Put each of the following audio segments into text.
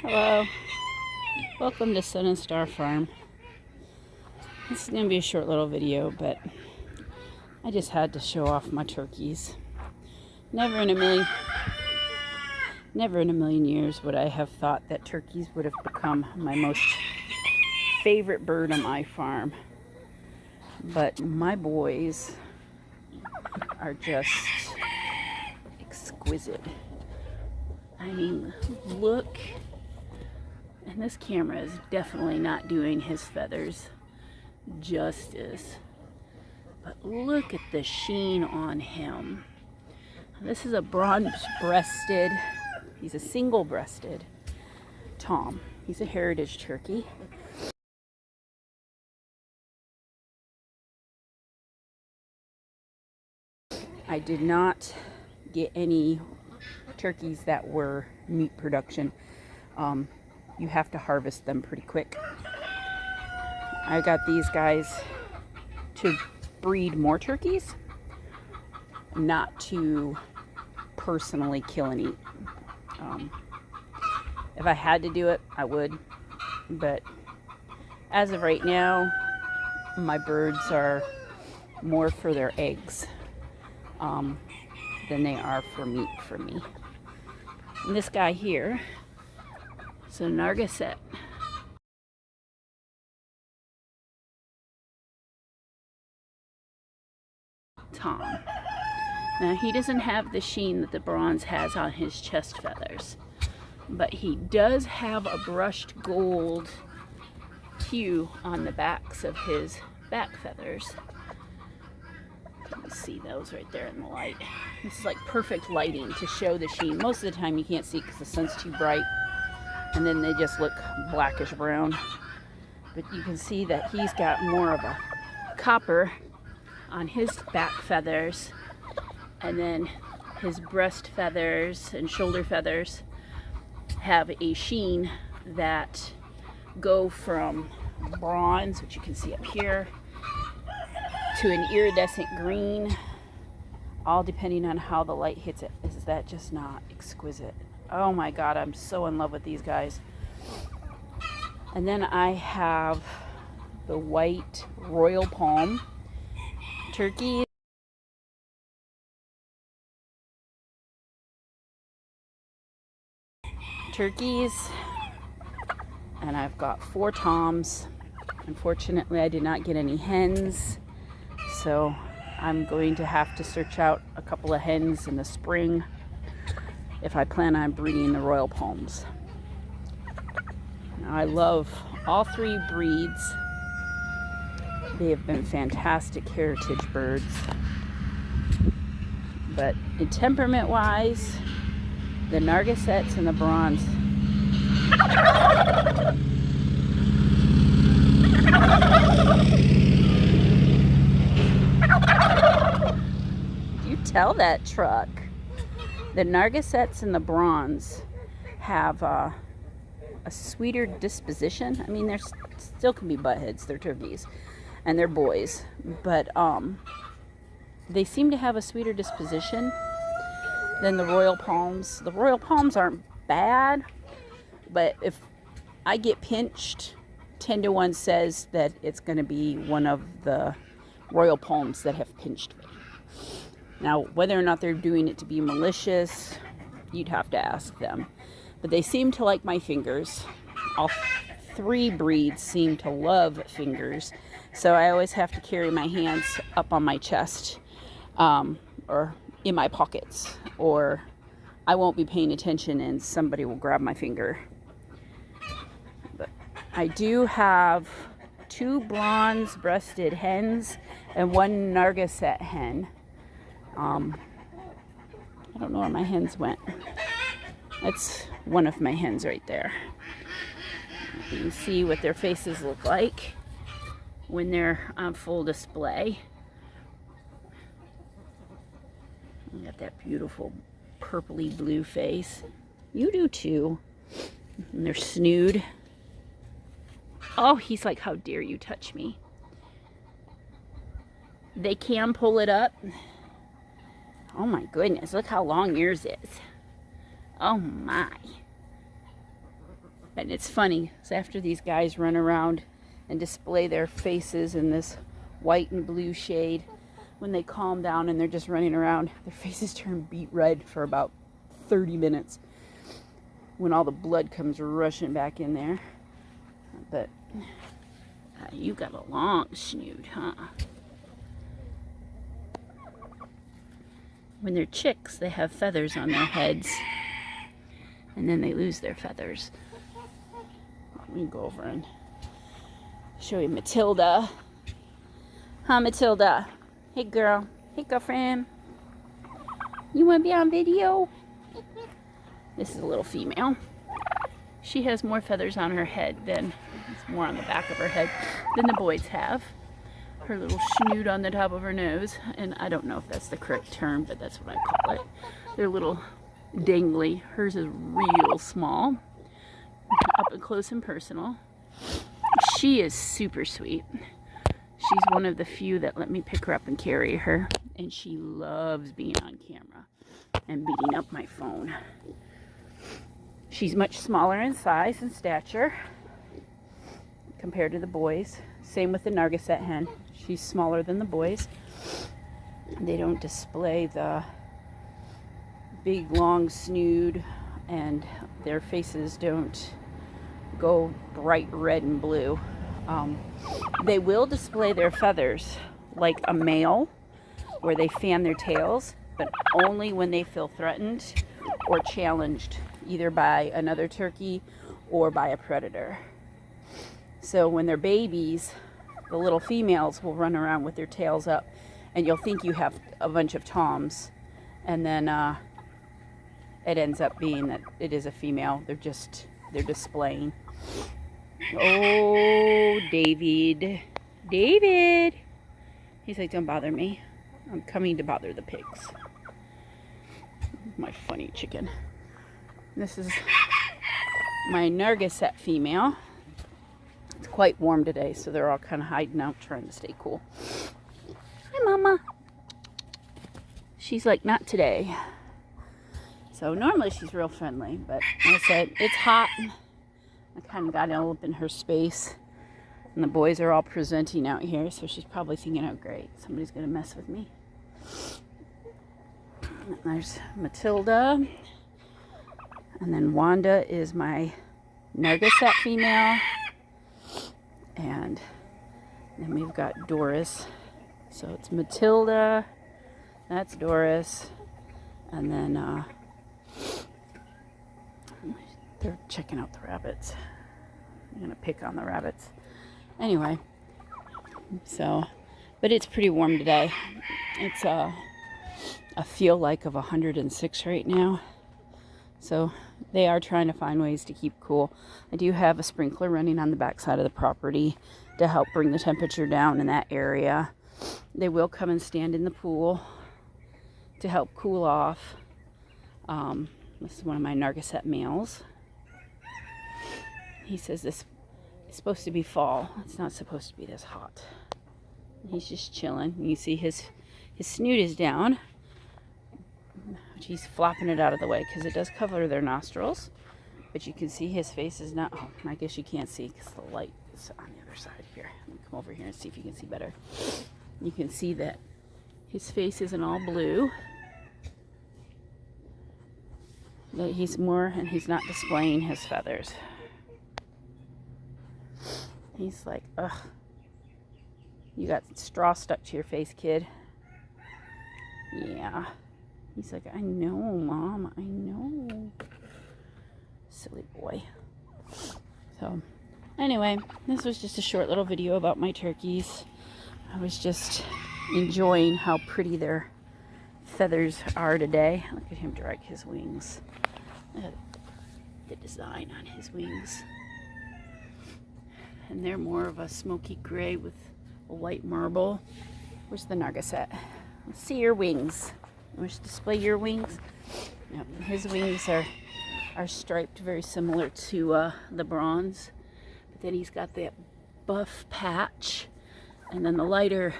Hello, welcome to Sun and Star Farm. This is going to be a short little video, but I just had to show off my turkeys. Never in a million years would I have thought that turkeys would have become my most favorite bird on my farm. But my boys are just exquisite. I mean, look. And this camera is definitely not doing his feathers justice. But look at the sheen on him. This is a bronze-breasted, he's a single-breasted tom. He's a heritage turkey. I did not get any turkeys that were meat production. You have to harvest them pretty quick. I got these guys to breed more turkeys, not to personally kill and eat. If I had to do it, I would. But as of right now, my birds are more for their eggs than they are for meat for me. And this guy here is a Narragansett. Tom. Now he doesn't have the sheen that the bronze has on his chest feathers, but he does have a brushed gold hue on the backs of his back feathers. You can see those right there in the light. This is like perfect lighting to show the sheen. Most of the time you can't see because the sun's too bright, and then they just look blackish brown. But you can see that he's got more of a copper on his back feathers, and then his breast feathers and shoulder feathers have a sheen that go from bronze, which you can see up here, to an iridescent green, all depending on how the light hits it. Is that just not exquisite? Oh my God, I'm so in love with these guys. And then I have the white royal palm turkeys. And I've got 4 toms. Unfortunately, I did not get any hens, so I'm going to have to search out a couple of hens in the spring if I plan on breeding the royal palms. Now, I love all 3 breeds. They have been fantastic heritage birds. But in temperament wise, the Narragansetts and the bronze. You tell that truck. The Narragansetts and the bronze have a sweeter disposition. I mean, there's still can be buttheads. They're turkeys, and they're boys, but they seem to have a sweeter disposition than the royal palms. The royal palms aren't bad, but if I get pinched, 10 to 1 says that it's going to be one of the royal palms that have pinched me. Now, whether or not they're doing it to be malicious, you'd have to ask them. But they seem to like my fingers. All 3 breeds seem to love fingers. So I always have to carry my hands up on my chest, or in my pockets, or I won't be paying attention and somebody will grab my finger. But I do have 2 bronze-breasted hens and 1 Narragansett hen. I don't know where my hens went. That's one of my hens right there. You can see what their faces look like when they're on full display. You got that beautiful purpley blue face. You do too. And they're snood. Oh, he's like, how dare you touch me? They can pull it up. Oh my goodness, look how long yours is. Oh my. And it's funny, so after these guys run around and display their faces in this white and blue shade, when they calm down and they're just running around, their faces turn beet red for about 30 minutes when all the blood comes rushing back in there. But you got a long snoot, huh? When they're chicks, they have feathers on their heads, and then they lose their feathers. Let me go over and show you Matilda. Huh, Matilda? Hey, girl. Hey, girlfriend. You want to be on video? This is a little female. She has more feathers on her head than, it's more on the back of her head, than the boys have. Her little snoot on the top of her nose, and I don't know if that's the correct term, but that's what I call it. They're little dangly. Hers is real small, up and close and personal. She is super sweet. She's one of the few that let me pick her up and carry her, and she loves being on camera and beating up my phone. She's much smaller in size and stature compared to the boys. Same with the Narragansett hen. She's smaller than the boys. They don't display the big long snoot, and their faces don't go bright red and blue. They will display their feathers like a male, where they fan their tails, but only when they feel threatened or challenged, either by another turkey or by a predator. So when they're babies, the little females will run around with their tails up, and you'll think you have a bunch of toms, and then it ends up being that it is a female. They're displaying. Oh, David. He's like, don't bother me. I'm coming to bother the pigs. My funny chicken. This is my Narragansett female. It's quite warm today, so they're all kind of hiding out, trying to stay cool. Hi, Mama. She's like, not today. So normally she's real friendly, but like I said, it's hot. I kind of got all up in her space, and the boys are all presenting out here, so she's probably thinking, oh great, somebody's going to mess with me. And there's Matilda, and then Wanda is my Narragansett female, and then we've got Doris. So it's Matilda, that's Doris, and then they're checking out the rabbits. I'm gonna pick on the rabbits. Anyway, so, but it's pretty warm today. It's a feel like of 106 right now. So they are trying to find ways to keep cool. I do have a sprinkler running on the back side of the property to help bring the temperature down in that area. They will come and stand in the pool to help cool off. This is one of my Narragansett males. He says this is supposed to be fall. It's not supposed to be this hot. He's just chilling. You see his snoot is down. He's flopping it out of the way because it does cover their nostrils. But you can see his face is not, oh, I guess you can't see because the light is on the other side here. Let me come over here and see if you can see better. You can see that his face isn't all blue. That he's more, and he's not displaying his feathers. He's like, ugh, you got straw stuck to your face, kid. Yeah. He's like, I know, Mom, I know. Silly boy. So, anyway, this was just a short little video about my turkeys. I was just enjoying how pretty their feathers are today. Look at him drag his wings. Look at the design on his wings. And they're more of a smoky gray with a white marble. Where's the Narragansett? Let's see your wings. You wish to display your wings? Yep. His wings are striped, very similar to the bronze. But then he's got that buff patch. And then the lighter,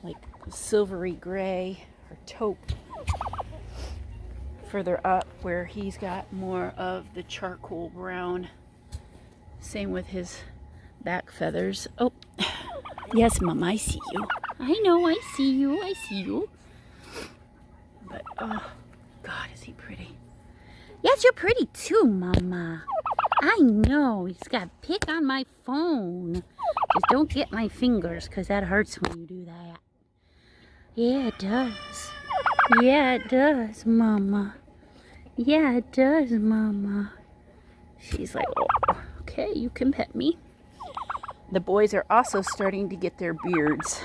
like silvery gray or taupe further up, where he's got more of the charcoal brown Same with his back feathers. Oh, yes, Mama, I see you. I know, I see you, I see you. But, oh, God, is he pretty. Yes, you're pretty too, Mama. I know. You just got to pick on my phone. Just don't get my fingers, because that hurts when you do that. Yeah, it does. Yeah, it does, Mama. Yeah, it does, Mama. She's like, oh, okay, you can pet me. The boys are also starting to get their beards.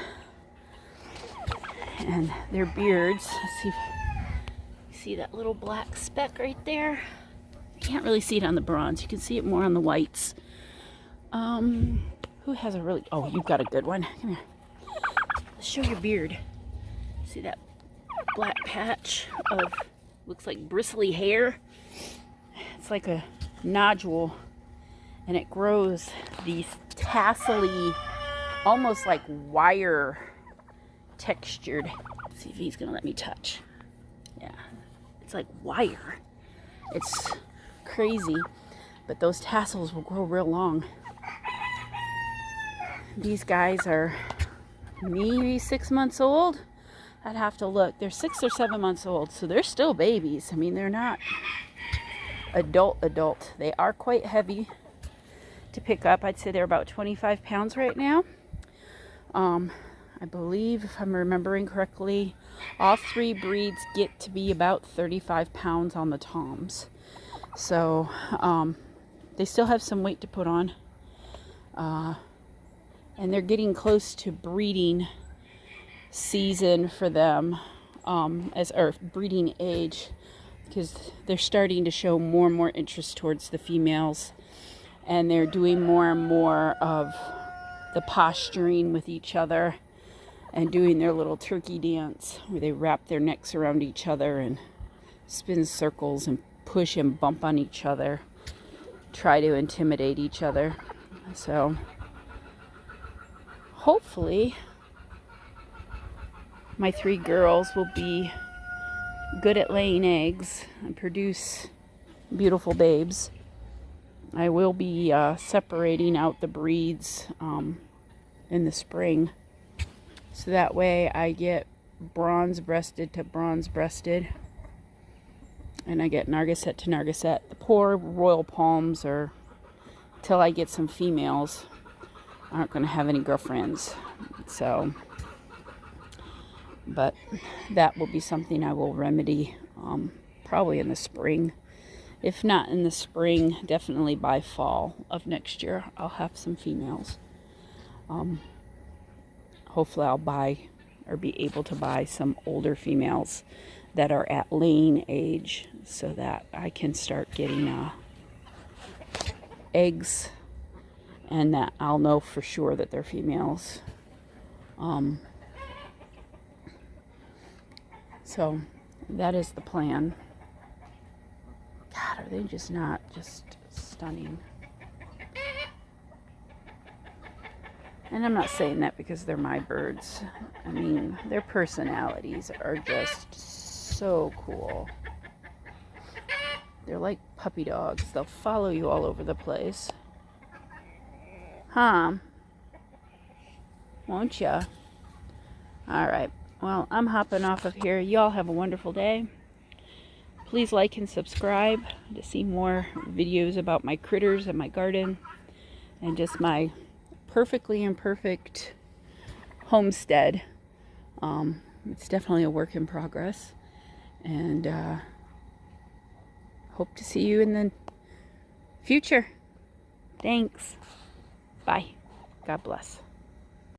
And their beards, let's see, see that little black speck right there? Can't really see it on the bronze. You can see it more on the whites. Who has a really, oh, you've got a good one. Come here. Let's show your beard. See that black patch of, looks like bristly hair? It's like a nodule, and it grows these tassely, almost like wire textured. Let's see if he's gonna let me touch. Yeah, it's like wire. It's crazy, but those tassels will grow real long. These guys are maybe 6 months old. I'd have to look. They're 6 or 7 months old, so they're still babies. I mean, they're not adult. They are quite heavy to pick up. I'd say they're about 25 pounds right now. I believe, if I'm remembering correctly, all 3 breeds get to be about 35 pounds on the toms. So they still have some weight to put on. And they're getting close to breeding season for them, or breeding age, because they're starting to show more and more interest towards the females, and they're doing more and more of the posturing with each other and doing their little turkey dance where they wrap their necks around each other and spin circles and push and bump on each other, try to intimidate each other. So hopefully my 3 girls will be good at laying eggs and produce beautiful babes. I will be separating out the breeds in the spring, so that way I get bronze breasted to bronze breasted, and I get Narragansett to Narragansett. The poor Royal Palms are, till I get some females, aren't going to have any girlfriends. So, but that will be something I will remedy probably in the spring. If not in the spring, definitely by fall of next year, I'll have some females. Hopefully I'll buy or be able to buy some older females that are at laying age, so that I can start getting eggs, and that I'll know for sure that they're females. So that is the plan. God, are they just not just stunning? And I'm not saying that because they're my birds. I mean, their personalities are just so cool. They're like puppy dogs. They'll follow you all over the place. Huh? Won't ya? All right. Well, I'm hopping off of here. Y'all have a wonderful day. Please like and subscribe to see more videos about my critters and my garden and just my perfectly imperfect homestead. It's definitely a work in progress, and hope to see you in the future. Thanks. Bye. God bless.